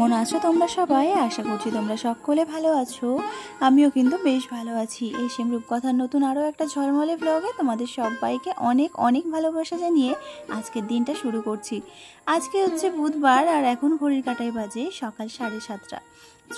কেমন আছো তোমরা সবাই? আশা করছি তোমরা সকলে ভালো আছো। আমিও কিন্তু বেশ ভালো আছি। এই সেম রূপকথার নতুন আরও একটা ঝলমলে ব্লগে তোমাদের সবাইকে অনেক অনেক ভালোবাসা জানিয়ে আজকের দিনটা শুরু করছি। আজকে হচ্ছে বুধবার আর এখন ঘড়ির কাঁটায় বাজে সকাল 7:30।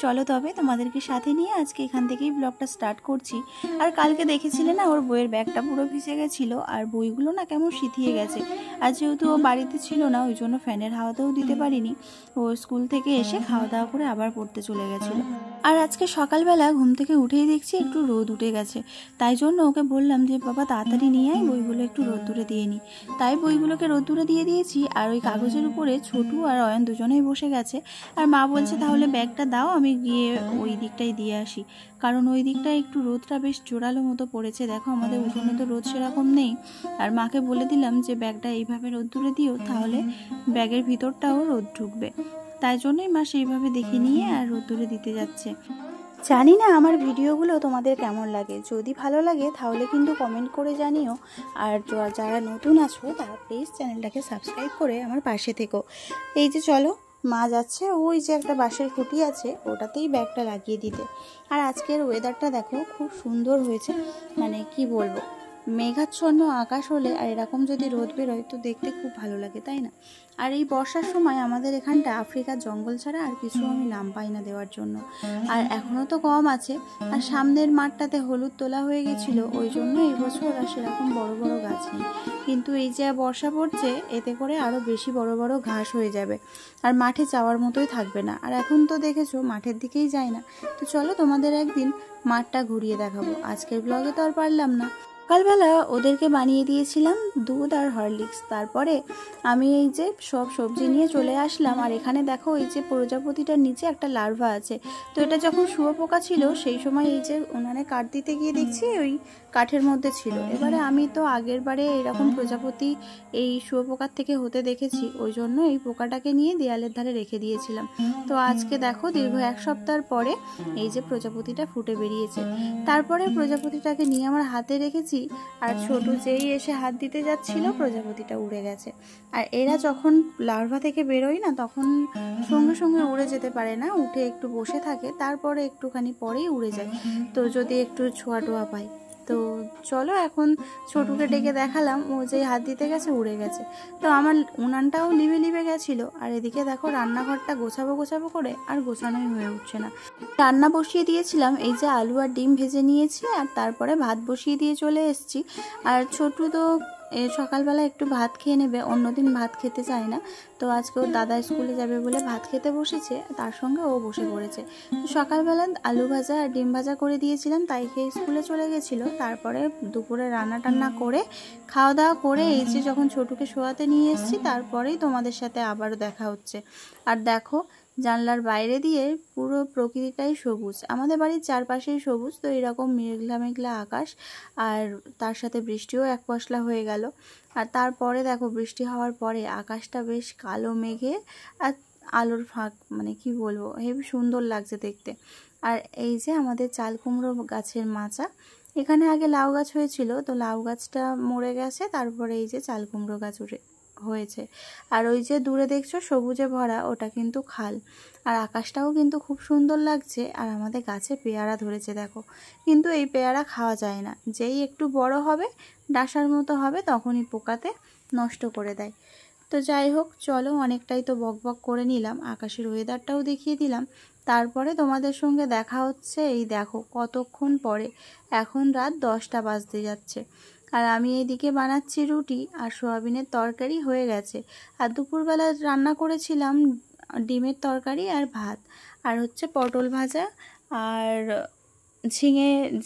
চলো তবে তোমাদেরকে সাথে নিয়ে আজকে এখান থেকেই ব্লগটা স্টার্ট করছি। আর কালকে দেখেছিলে না, ওর বইয়ের ব্যাগটা পুরো ভিজে গেছিলো আর বইগুলো না কেমন শিথিয়ে গেছে। আর যেহেতু ও বাড়িতে ছিল না, ওই জন্য ফ্যানের হাওয়াতেও দিতে পারিনি। ও স্কুল থেকে এসে খাওয়া দাওয়া করে আবার পড়তে চলে গেছিলো। আর আজকে সকালবেলা ঘুম থেকে উঠেই দেখছি একটু রোদ উঠে গেছে। তাই জন্য ওকে বললাম যে বাবা তাড়াতাড়ি নিয়ে আয়, বইগুলো একটু রোদ্দুরে দিয়ে নিই। তাই বইগুলোকে রোদ্দুরে দিয়ে দিয়েছি। আর ওই কাগজের উপরে ছোটু আর অয়ন দুজনেই বসে গেছে। আর মা বলছে তাহলে ব্যাগটা দাও, আমি গিয়ে ওই দিকটাই দিয়ে আসি। কারণ ওই দিকটায় একটু রোদটা বেশ জোরালো মতো পড়েছে। দেখো আমাদের উঠোনে তো রোদ সেরকম নেই। আর মাকে বলে দিলাম যে ব্যাগটা এইভাবে রোদ্দুরে দিও, তাহলে ব্যাগের ভিতরটাও রোদ ঢুকবে। তাই জন্যই মা সেইভাবে দেখে নিয়ে আর রোদ্দুরে দিতে যাচ্ছে। জানি না আমার ভিডিওগুলো তোমাদের কেমন লাগে। যদি ভালো লাগে তাহলে কিন্তু কমেন্ট করে জানিও। আর যারা নতুন আছো তারা প্লিজ চ্যানেলটাকে সাবস্ক্রাইব করে আমার পাশে থেকো। এই যে চলো, মা যাচ্ছে ওই যে একটা বাঁশের খুঁটি আছে ওটাতেই ব্যাগটা লাগিয়ে দিতে। আর আজকের ওয়েদারটা দেখো খুব সুন্দর হয়েছে, মানে কি বলবো, মেঘাচ্ছন্ন আকাশ হলে আর এরকম যদি রোদ বেরোয় তো দেখতে খুব ভালো লাগে, তাই না? আর এই বর্ষার সময় আমাদের এখানটা আফ্রিকার জঙ্গল ছাড়া আর কিছু আমি নাম পাই না দেওয়ার জন্য। আর এখনও তো কম আছে। আর সামনের মাঠটাতে হলুদ তোলা হয়ে গেছিলো, ওই জন্য এই বছর আর সেরকম বড় বড় গাছ নেই। কিন্তু এই যে বর্ষা পড়ছে এতে করে আরও বেশি বড় বড় ঘাস হয়ে যাবে আর মাঠে যাওয়ার মতোই থাকবে না। আর এখন তো দেখেছো মাঠের দিকেই যায় না। তো চলো তোমাদের একদিন মাঠটা ঘুরিয়ে দেখাবো। আজকের ব্লগে তো আর পারলাম না। সকালবেলা ওদেরকে বানিয়ে দিয়েছিলাম দুধ আর হরলিক্স। তারপরে আমি এই যে সব সবজি নিয়ে চলে আসলাম। আর এখানে দেখো এই যে প্রজাপতিটার নিচে একটা লার্ভা আছে। তো এটা যখন শুয়োপোকা ছিল সেই সময় এই যে উনানে কাঠ দিতে গিয়ে দেখছি ওই কাঠের মধ্যে ছিল। এবারে আমি তো আগের বারে এরকম প্রজাপতি এই শুয়োপোকার থেকে হতে দেখেছি, ওই জন্য এই পোকাটাকে নিয়ে দেয়ালের ধারে রেখে দিয়েছিলাম। তো আজকে দেখো দীর্ঘ 1 সপ্তাহ পরে এই যে প্রজাপতিটা ফুটে বেরিয়েছে। তারপরে প্রজাপতিটাকে নিয়ে আমার হাতে রেখেছি। আর ছোট যেই এসে হাত দিতে যাচ্ছিল প্রজাপতিটা উড়ে গেছে। আর এরা যখন লার্ভা থেকে বেরোয় না তখন সঙ্গে সঙ্গে উড়ে যেতে পারে না, উঠে একটু বসে থাকে, তারপরে একটুখানি পরেই উড়ে যায়। তো যদি একটু ছোঁয়া টোয়া পায়। তো চলো এখন ছোটুকে ডেকে দেখালাম, ও যেই হাত দিতে গেছে উড়ে গেছে। তো আমার উনানটাও লিভে লিভে গেছিলো। আর এদিকে দেখো রান্নাঘরটা গোছাবো গোছাবো করে আর গোছানোই হয়ে উঠছে না। রান্না বসিয়ে দিয়েছিলাম, এই যে আলু আর ডিম ভেজে নিয়েছি আর তারপরে ভাত বসিয়ে দিয়ে চলে এসেছি। আর ছোটু তো সকালবেলা একটু ভাত খেয়ে নেবে, অন্যদিন ভাত খেতে চায় না। তো আজকে ওর দাদা স্কুলে যাবে বলে ভাত খেতে বসেছে, তার সঙ্গে ও বসে পড়েছে। তো সকালবেলা আলু ভাজা আর ডিম ভাজা করে দিয়েছিলাম, তাই খেয়ে স্কুলে চলে গেছিলো। তারপরে দুপুরে রান্না টান্না করে খাওয়া দাওয়া করে এই যে যখন ছোটুকে শোয়াতে নিয়ে এসেছি তারপরেই তোমাদের সাথে আবারও দেখা হচ্ছে। আর দেখো জানলার বাইরে দিয়ে পুরো প্রকৃতিটাই সবুজ, আমাদের বাড়ির চারপাশেই সবুজ। তো এরকম মেঘলা মেঘলা আকাশ, আর তার সাথে বৃষ্টিও এক পশলা হয়ে গেল। আর তারপরে দেখো বৃষ্টি হওয়ার পরে আকাশটা বেশ কালো মেঘে আর আলোর ফাঁক, মানে কি বলবো, হেবি সুন্দর লাগছে দেখতে। আর এই যে আমাদের চাল কুমড়ো গাছের মাচা, এখানে আগে লাউ গাছ হয়েছিল, তো লাউ গাছটা মরে গেছে, তারপরে এই যে চাল কুমড়ো গাছ হয়েছে। আর ওই যে দূরে দেখছো সবুজে ভরা, ওটা কিন্তু খাল। আর আকাশটাও কিন্তু খুব সুন্দর লাগছে। আর আমাদের গাছে পেয়ারা ধরেছে দেখো, কিন্তু এই পেয়ারা খাওয়া যায় না, যেই একটু বড় হবে ডাঁসার মতো হবে তখনই পোকাতে নষ্ট করে দেয়। তো যাই হোক চলো, অনেকটাই তো বকবক করে নিলাম, আকাশের ওয়েদারটাও দেখিয়ে দিলাম। তারপরে তোমাদের সঙ্গে দেখা হচ্ছে এই দেখো কতক্ষণ পরে, এখন রাত 10টা বাজতে যাচ্ছে। আর আমি এইদিকে বানাচ্ছি রুটি, আর সোয়াবিনের তরকারি হয়ে গেছে। আর দুপুরবেলা রান্না করেছিলাম ডিমের তরকারি আর ভাত, আর হচ্ছে পটল ভাজা আর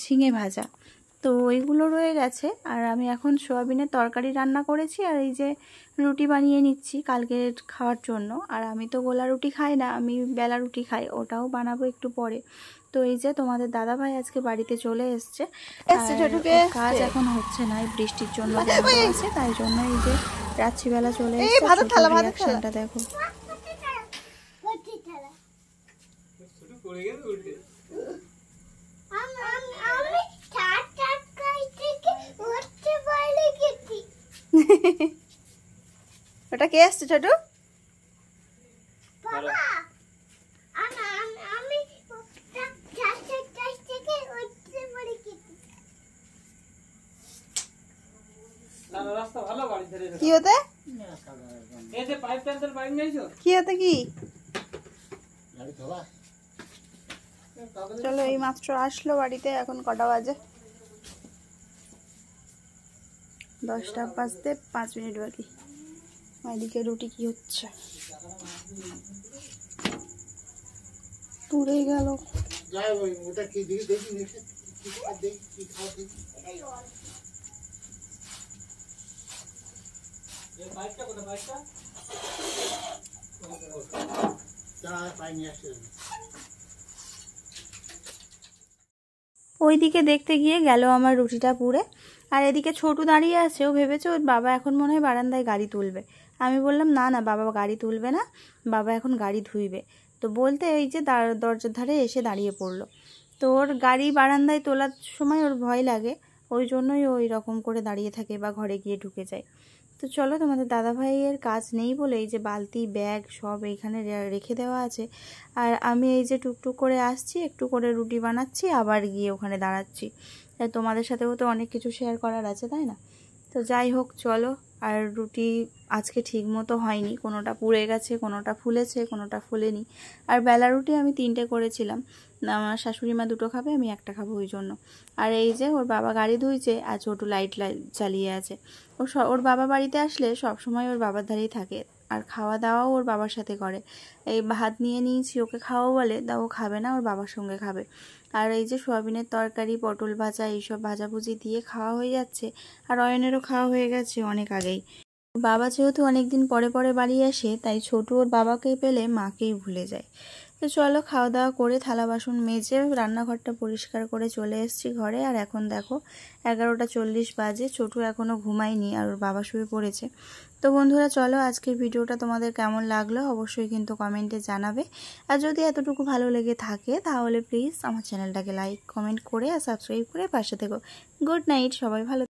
ঝিঙে ভাজা। তো ওইগুলো রয়ে গেছে। আর আমি এখন সোয়াবিনের তরকারি রান্না করেছি, আর এই যে রুটি বানিয়ে নিচ্ছি কালকে খাওয়ার জন্য। আর আমি তো গোলা রুটি খাই না, আমি বেলা রুটি খাই, ওটাও বানাবো একটু পরে। তো এই যে তোমাদের দাদা ভাই আজকে বাড়িতে চলে এসছে। কাজ এখন হচ্ছে না, এই বৃষ্টির জন্য আছে, তাই জন্য এই যে রাত্রিবেলা চলে এসছে। রিঅ্যাকশনটা দেখো। ওটা কে আসছে ছোট? কি হতে কি চলো, এই মাত্র আসলো বাড়িতে। এখন কটা বাজে? 10টা বাজতে 5 মিনিট বাকি। এদিকে রুটি কি হচ্ছে, পুড়ে গেল। ওইদিকে দেখতে গিয়ে গেল আমার রুটিটা পুড়ে। আর এদিকে ছোটু দাঁড়িয়ে আছে, ও ভেবেছে ওর বাবা এখন মনে হয় বারান্দায় গাড়ি তুলবে। আমি বললাম না না বাবা গাড়ি তুলবে না, বাবা এখন গাড়ি ধুইবে। তো বলতে এই যে দরজার ধারে এসে দাঁড়িয়ে পড়লো। তো ওর গাড়ি বারান্দায় তোলার সময় ওর ভয় লাগে, ওই জন্যই ওই রকম করে দাঁড়িয়ে থাকে বা ঘরে গিয়ে ঢুকে যায়। তো চলো, তোমাদের দাদাভাইয়ের কাজ নেই বলে এই যে বালতি ব্যাগ সব এইখানে রেখে দেওয়া আছে। আর আমি এই যে টুকটুক করে আসছি, একটু করে রুটি বানাচ্ছি, আবার গিয়ে ওখানে দাঁড়াচ্ছি। তোমাদের সাথেও তো অনেক কিছু শেয়ার করার আছে, তাই না? তো যাই হোক চলো। আর রুটি আজকে ঠিক মতো হয়নি, কোনোটা পুড়ে গেছে, কোনোটা ফুলেছে, কোনোটা ফুলেনি। আর বেলা রুটি আমি 3টে করেছিলাম, আমার শাশুড়ি মা 2টো খাবে, আমি 1টা খাবো, ওই জন্য। আর এই যে ওর বাবা গাড়ি ধুইছে আর ছোটো লাইট চালিয়ে আছে। ওর বাবা বাড়িতে আসলে সব সময় ওর বাবার ধারেই থাকে, আর খাওয়া দাওয়াও ওর বাবার সাথে করে। এই ভাত নিয়ে নিয়েছি, ওকে খাওয়া বলে, তা ও খাবে না, ওর বাবার সঙ্গে খাবে। আর এই যে সোয়াবিনের তরকারি, পটল ভাজা, এইসব ভাজাভুজি দিয়ে খাওয়া হয়ে যাচ্ছে। আর অয়নেরও খাওয়া হয়ে গেছে অনেক আগেই। বাবা যেহেতু অনেকদিন পরে পরে বাড়ি আসে, তাই ছোটু ওর বাবাকেই পেলে মাকেই ভুলে যায়। তো চলো, খাওয়া দাওয়া করে থালা বাসন মেজে রান্নাঘরটা পরিষ্কার করে চলে এসেছি ঘরে। আর এখন দেখো 11টা 40 বাজে, ছোটু এখনও ঘুমায়নি আর ওর বাবা শুয়ে পড়েছে। তো বন্ধুরা চলো, আজকের ভিডিওটা তোমাদের কেমন লাগলো অবশ্যই কিন্তু কমেন্টে জানাবে। আর যদি এতটুকু ভালো লেগে থাকে তাহলে প্লিজ আমার চ্যানেলটাকে লাইক কমেন্ট করে আর সাবস্ক্রাইব করে পাশে থেকো। গুড নাইট, সবাই ভালো।